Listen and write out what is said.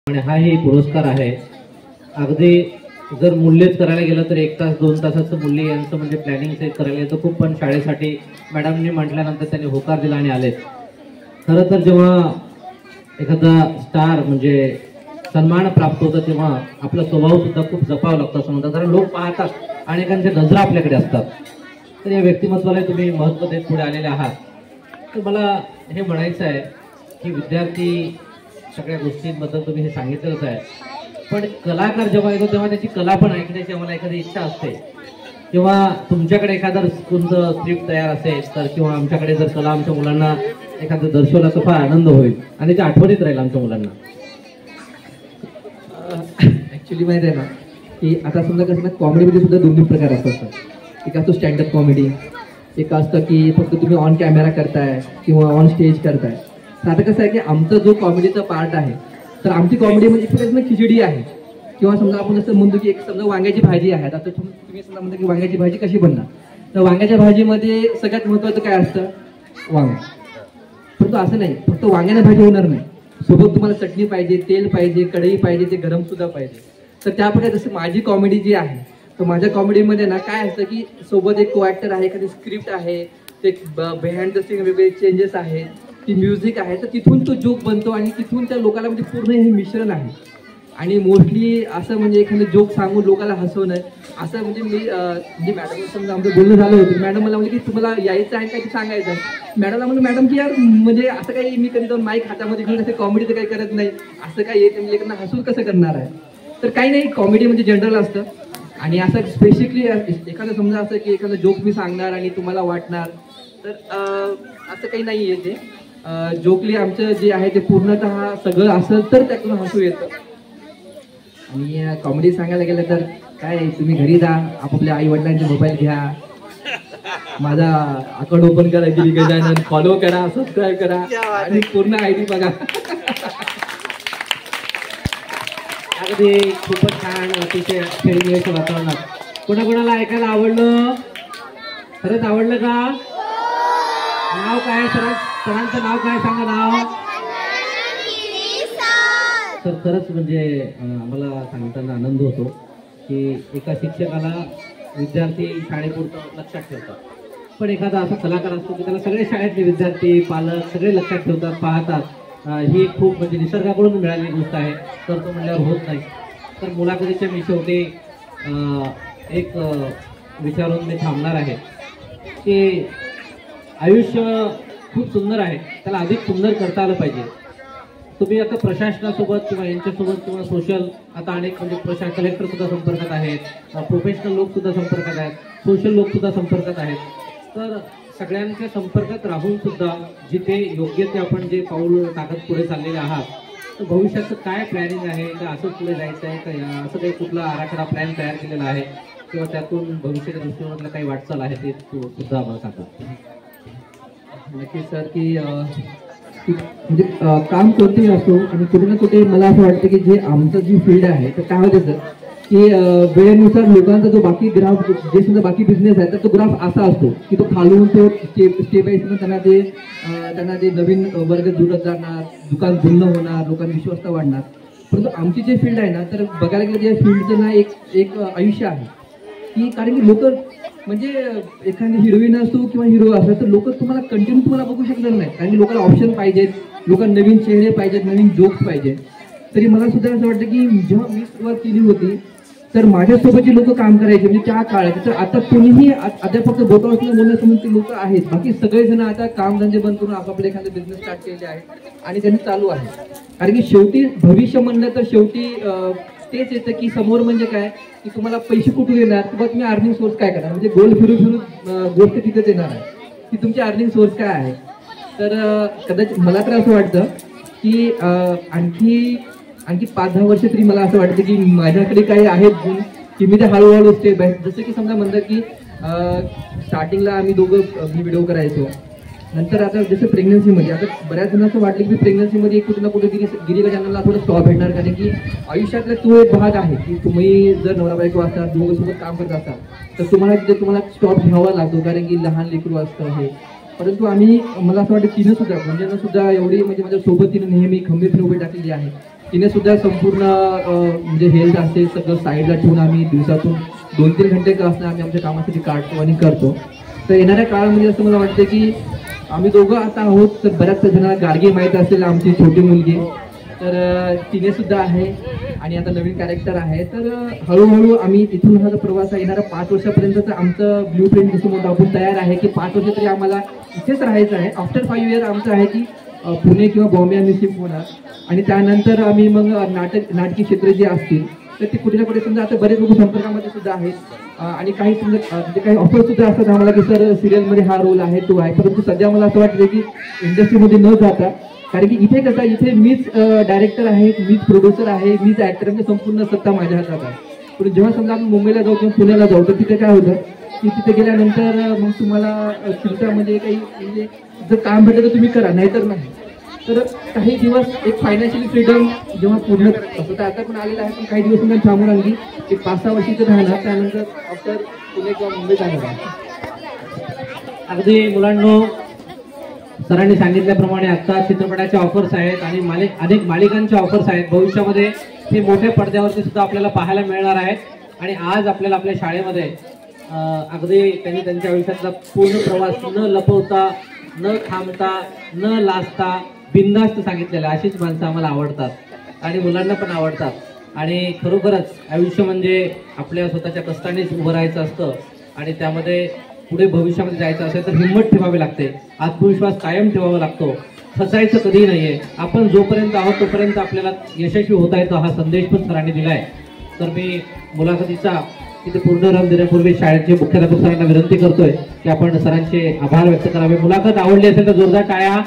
आणि हाही पुरस्कार आहे. अगदी जर मूल्यच करायला गेलं तर 1 तास 2 तासाचं मूल्य यांचं म्हणजे प्लॅनिंग ते करायला येतं खूप. पण शाळेसाठी मॅडमनी म्हटल्यानंतर त्यांनी होकार दिला आणि आलेत. खरं तर जेव्हा एखादा स्टार म्हणजे सन्मान प्राप्त होतं तेव्हा आपला स्वभाव सुद्धा खूप जपावा लागतो असं म्हणतात. कारण लोक पाहतात, अनेकांच्या नजरा आपल्याकडे असतात. तर या व्यक्तिमत्वाला तुम्ही महत्त्व देत पुढे आलेले आहात. तर मला हे म्हणायचं आहे की विद्यार्थी सगळ्या गोष्टींबद्दल तुम्ही हे सांगितलंच आहे, पण कलाकार जेव्हा येतो तेव्हा त्याची कला पण ऐकण्याची आम्हाला एखादी इच्छा असते. किंवा तुमच्याकडे एखादं कोणतं स्क्रिप्ट तयार असेल तर, किंवा आमच्याकडे जर कला आमच्या मुलांना एखादं दर्शवला तर फार आनंद होईल आणि त्या आठवणीत राहील आमच्या मुलांना. ॲक्च्युली माहिती आहे ना की आता समजा कसं ना, कॉमेडीमध्ये सुद्धा 2 प्रकार असतात. एक असतो स्टँडअप कॉमेडी, एक असतं की फक्त तुम्ही ऑन कॅमेरा करताय किंवा ऑन स्टेज करताय. तर आता कसं आहे की आमचा जो कॉमेडीचा पार्ट आहे, तर आमची कॉमेडी म्हणजे एक खिचडी आहे. किंवा समजा आपण असं म्हणतो की एक समजा वांग्याची भाजी आहे. आता तुम्ही समजा म्हणता की वांग्याची भाजी कशी बनणार, तर वांग्याच्या भाजीमध्ये सगळ्यात महत्त्वाचं काय असतं, वांग. परंतु असं नाही, फक्त वांग्याने भाजी होणार नाही, सोबत तुम्हाला चटणी पाहिजे, तेल पाहिजे, कढई पाहिजे, ते गरम सुद्धा पाहिजे. तर त्याप्रकारे जसं माझी कॉमेडी जी आहे, तर माझ्या कॉमेडीमध्ये ना काय असतं की सोबत एक को ॲक्टर आहे, एखादी स्क्रिप्ट आहे, ते बिहाइंड द सीन वेगवेगळे चेंजेस आहेत, ती म्युझिक आहे. तर तिथून तो जोक बनतो आणि तिथून त्या लोकांना म्हणजे पूर्ण हे मिश्रण आहे. आणि मोस्टली असं म्हणजे एखादं जोक सांगून लोकांना हसवणं असं म्हणजे म्हणजे मॅडम समजा आमचं बोलणं झालं होतं. मॅडम मला म्हणजे की तुम्हाला यायचं आहे काय ते सांगायचं. मॅडमला म्हणलं मॅडम की यार म्हणजे असं काही मी कधी जाऊन माईक हातामध्ये घेऊन असं कॉमेडी तर काही करत नाही, असं काय येत म्हणजे एखादं हसून कसं करणार आहे. तर काही नाही, कॉमेडी म्हणजे जनरल असतं. आणि असं स्पेसिफिकली एखादं समजा असं की एखादं जोक मी सांगणार आणि तुम्हाला वाटणार, तर असं काही नाही आहे. ते जोकली आमचं जे आहे ते पूर्णतः सगळं असं तर त्यातून हसू येतं. आणि कॉमेडी सांगायला गेलं तर काय, तुम्ही घरी जा, आपापल्या आई वडिलांचे मोबाईल घ्या, माझा अकाउंट ओपन करा, गिरी गजानन फॉलो करा, सबस्क्राईब करा आणि पूर्ण ID बघा. अगदी खूपच छान, अतिशय खेळीमेळीच्या वातावरणात कोणाकोणाला ऐकायला आवडलं? खरंच आवडलं का? नाव काय सरांचं नाव काय सांगा नाव? तर खरंच म्हणजे आम्हाला सांगताना आनंद होतो की एका शिक्षकाला विद्यार्थी शाळेपुरतं लक्षात ठेवतात, पण एखादा असा कलाकार असतो की त्याला सगळे शाळेतले विद्यार्थी पालक सगळे लक्षात ठेवतात, पाहतात. ही खूप म्हणजे निसर्गाकडून मिळालेली गोष्ट आहे. तर तो म्हणल्यावर होत नाही. तर मुलाखतीच्या मी शेवटी एक विचारून मी थांबणार आहे की आयुष्य खूप सुंदर आहे, त्याला अधिक सुंदर करता आलं पाहिजे. तुम्ही आता प्रशासनासोबत किंवा यांच्यासोबत किंवा सोशल, आता अनेक म्हणजे प्रशासन कलेक्टर सुद्धा संपर्कात आहेत, प्रोफेशनल लोक सुद्धा संपर्कात आहेत, सोशल लोक सुद्धा संपर्कात आहेत. तर सगळ्यांच्या संपर्कात राहून सुद्धा जिथे योग्य ते आपण जे पाऊल टाकत पुढे चाललेले आहात, तर भविष्याचं काय प्लॅनिंग आहे का, असं पुढे जायचं आहे का, असं काही कुठला आराखडा प्लॅन तयार केलेला आहे किंवा त्यातून भविष्याच्या दृष्टिकोनातलं काही वाटचाल आहे ते सुद्धा आम्हाला सांगा. नक्कीच सर, की म्हणजे काम कोणतेही असो आणि कुठे ना कुठे मला असं वाटतं की जे आमचं जी फील्ड आहे, तर काय होते सर की वेळेनुसार लोकांचा जो बाकी ग्राफ जे समजा बाकी बिझनेस आहे, तर तो ग्राफ असा असतो की तो खालून ते स्टेप बाय स्टेप त्यांना ते नवीन वर्ग जुळत जाणार, दुकान जुळणं होणार, लोकांना विश्वासता वाढणार. परंतु आमची जे फील्ड आहे ना, तर बघायला गेलं त्या फील्डचं ना एक आयुष्य आहे की, कारण की लोक म्हणजे एखादी हिरोईन असो किंवा हिरो असो, तर लोक तुम्हाला कंटिन्यू तुम्हाला बघू शकणार नाही, कारण की लोकांना ऑप्शन पाहिजेत, लोकांना नवीन चेहरे पाहिजेत, नवीन जोक्स पाहिजेत. तरी मला सुद्धा असं वाटतं की जेव्हा मी सुरुवात केली होती तर माझ्यासोबत जे लोक काम करायचे म्हणजे त्या काळात, तर आता कोणीही आता फक्त बोटावर बोलण्यासमोर ते लोक आहेत, बाकी सगळेजण आता कामधंदे बंद करून आपापले एखादे बिझनेस स्टार्ट केलेले आहेत आणि त्यांनी चालू आहे. कारण की शेवटी भविष्य म्हणलं तर शेवटी तेच येतं की समोर म्हणजे काय की तुम्हाला पैसे कुठून येणार किंवा तुम्ही अर्निंग सोर्स काय करणार, म्हणजे गोल फिरून गोष्ट तिथेच येणार आहे की तुमची अर्निंग सोर्स काय आहे. तर कदाचित मला तर असं वाटतं की आणखी 5-10 वर्ष तरी मला असं वाटतं की माझ्याकडे काही आहेत गुण की मी ते हळूहळू स्टेप आहे. जसं की समजा म्हणतात की स्टार्टिंगला आम्ही दोघं मी व्हिडिओ करायचो, नंतर आता जसं प्रेग्नन्सीमध्ये आता बऱ्याच जणांना असं वाटलं की प्रेग्नन्सीमध्ये कुठे ना कुठे गिरी गजाननला थोडं स्टॉप भेटणार, कारण की आयुष्यातला तो एक भाग आहे की तुम्ही जर नवरा बायको असतात, दोघंसोबत काम करत असाल, तर तुम्हाला स्टॉप घ्यावा लागतो, कारण की लहान लेकरू असतं हे. परंतु आम्ही मला असं वाटतं तिनं सुद्धा म्हणजे एवढी म्हणजे माझ्या सोबत तिनं नेहमी खंबीरपणे उभी टाकलेली आहे तिने सुद्धा संपूर्ण म्हणजे हेल्थ असेल सगळं साईडला ठेवून आम्ही दिवसातून 2-3 घंटे का असणं आम्ही आमच्या कामासाठी काढतो आणि करतो. तर येणाऱ्या काळामध्ये असं मला वाटतं की आम्ही दोघं आता आहोत, तर बऱ्याच जणांना गार्गी माहीत असेल, आमची छोटी मुलगी, तर तिने सुद्धा आहे आणि आता नवीन कॅरेक्टर आहे. तर हळूहळू आम्ही इथून हा जो प्रवास आहे येणाऱ्या 5 वर्षापर्यंतचं आमचं ब्ल्यू प्रिंट जसं म्हणतो आपण तयार आहे की 5 वर्ष तरी आम्हाला इथेच राहायचं आहे. आफ्टर 5 इयर आमचं आहे की पुणे किंवा बॉम्बे आम्ही शिफ्ट होणार आणि त्यानंतर आम्ही मग नाटकी क्षेत्र जे असतील तर ते कुठे ना कुठे समजा आता बरेच लोक संपर्कामध्ये सुद्धा आहेत आणि काही समजा म्हणजे काही ऑफर सुद्धा असतात आम्हाला की सर सिरियलमध्ये हा रोल आहे तो आहे. परंतु सध्या मला असं वाटतं की इंडस्ट्रीमध्ये न जाता, कारण की इथे कसं इथे मीच डायरेक्टर आहे, मीच प्रोड्युसर आहे, मीच ॲक्टर, म्हणजे संपूर्ण सत्ता माझ्या हातात आहे. पण जेव्हा समजा आम्ही मुंबईला जाऊ किंवा पुण्याला जाऊ तर तिथे काय होतं की तिथे गेल्यानंतर मग तुम्हाला तुमच्या म्हणजे काही म्हणजे जर काम भेटलं तर तुम्ही करा, नाहीतर नाही. तर काही दिवस एक फायनान्शियली फ्रीडम जेव्हा पूर्ण असं तर आता पण आलेलं आहे, पण काही दिवस मी थांबून आणली एक 5-6 वर्षी तर राहणार, त्यानंतर आफ्टर पुणे किंवा मुंबई जाणार आहे. अगदी मुलांनो, सरांनी सांगितल्याप्रमाणे आता चित्रपटाच्या ऑफर्स आहेत आणि अनेक मालिकांच्या ऑफर्स आहेत. भविष्यामध्ये हे मोठ्या पडद्यावरती सुद्धा आपल्याला पाहायला मिळणार आहेत. आणि आज आपल्याला आपल्या शाळेमध्ये अगदी त्यांनी त्यांच्या आयुष्यातला पूर्ण प्रवास न लपवता, न थांबता, न लाजता बिनधास्त सांगितलेलं. अशीच माणसं आम्हाला आवडतात आणि मुलांना पण आवडतात. आणि खरोखरच आयुष्य म्हणजे आपल्या स्वतःच्या कष्टानेच उभं राहायचं असतं आणि त्यामध्ये पुढे भविष्यामध्ये जायचं असेल तर हिंमत ठेवावी लागते, आत्मविश्वास कायम ठेवावा लागतो. फसायचं कधीही नाहीये. आपण जोपर्यंत आहोत तोपर्यंत आपल्याला यशस्वी होता येतो, हा संदेश पण सरांनी दिलाय. तर मी मुलाखतीचा तिथे पूर्ण रंग देण्यापूर्वी शाळेचे मुख्याध्यापक सरांना विनंती करतोय की आपण सरांचे आभार व्यक्त करावे. मुलाखत आवडली असेल तर जोरदार टाळ्या.